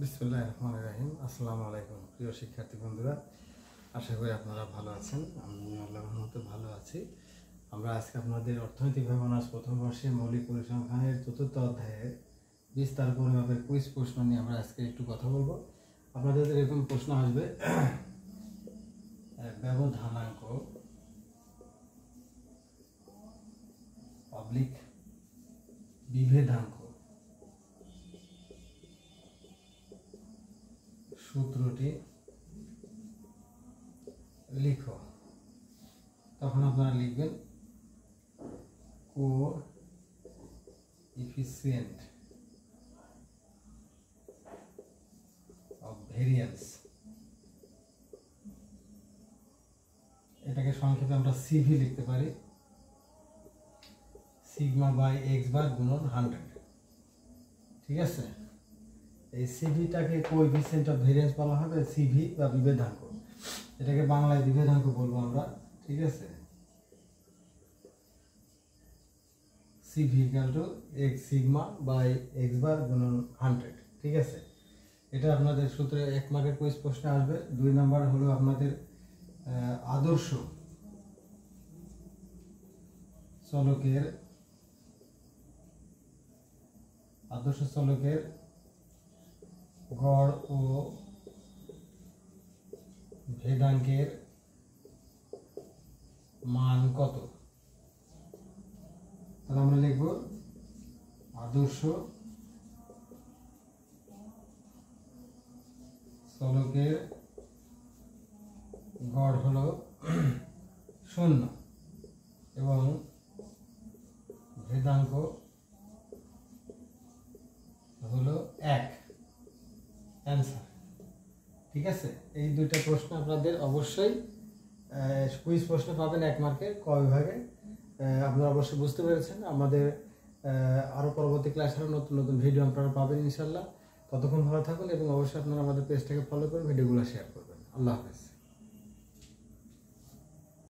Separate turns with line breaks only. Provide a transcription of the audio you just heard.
বিসমিল্লাহির রহমানির রহিম। আসসালামু আলাইকুম প্রিয় শিক্ষার্থী বন্ধুরা, আশা করি আপনারা ভালো আছেন। আমি আল্লাহর রহমতে ভালো আছি। আমরা আজকে আপনাদের অর্থনৈতিক বিভাগ অনার্স প্রথম বর্ষে মৌলিক পরিসংখ্যানের ৪র্থ অধ্যায়ের বিস্তার পরিমাপের কুইজ প্রশ্ন নিয়ে আমরা আজকে একটু কথা বলবো। আপনাদের এরকম প্রশ্ন আসবে, ব্যবধানাঙ্ক পাবলিক বিভেদাঙ্ক সূত্রটি লিখো। তখন আপনারা লিখবেন কোএফিসিয়েন্ট অফ ভেরিয়েন্স, এটাকে সংক্ষেপে আমরা সিভি লিখতে পারি, সিগমা বাই এক্স বার গুণন 100। ঠিক আছে, এই সিভিটাকে কোএফিসিয়েন্ট অফ ভেরিয়েন্স বলা হবে, সিভি বা বিভেদাঙ্ক। এটাকে বাংলায় বিভেদাঙ্ক বলবো আমরা। ঠিক আছে, CV equal to X sigma by X bar গুণন 100। ঠিক আছে, এটা আপনাদের সূত্রে 1 মার্কের কুইজ প্রশ্নে আসবে। 2 নাম্বার হলো আপনাদের আদর্শ চলকের গড় ও ভেদাঙ্কের মান কত? তাহলে আমরা লিখব আদর্শ চলকের গড় হলো 0 এবং ভেদাঙ্ক হলো 1। অ্যান্সার। ঠিক আছে, এই দুইটা প্রশ্ন আপনাদের অবশ্যই কুইজ প্রশ্ন পাবেন 1 মার্কের ক বিভাগে। আপনারা অবশ্যই বুঝতে পেরেছেন। আমাদের আরও পরবর্তী ক্লাসে নতুন নতুন ভিডিও আপনারা পাবেন ইনশাল্লাহ। ততক্ষণ ভালো থাকুন এবং অবশ্যই আপনারা আমাদের পেজটাকে ফলো করে ভিডিওগুলো শেয়ার করবেন। আল্লাহ হাফেজ।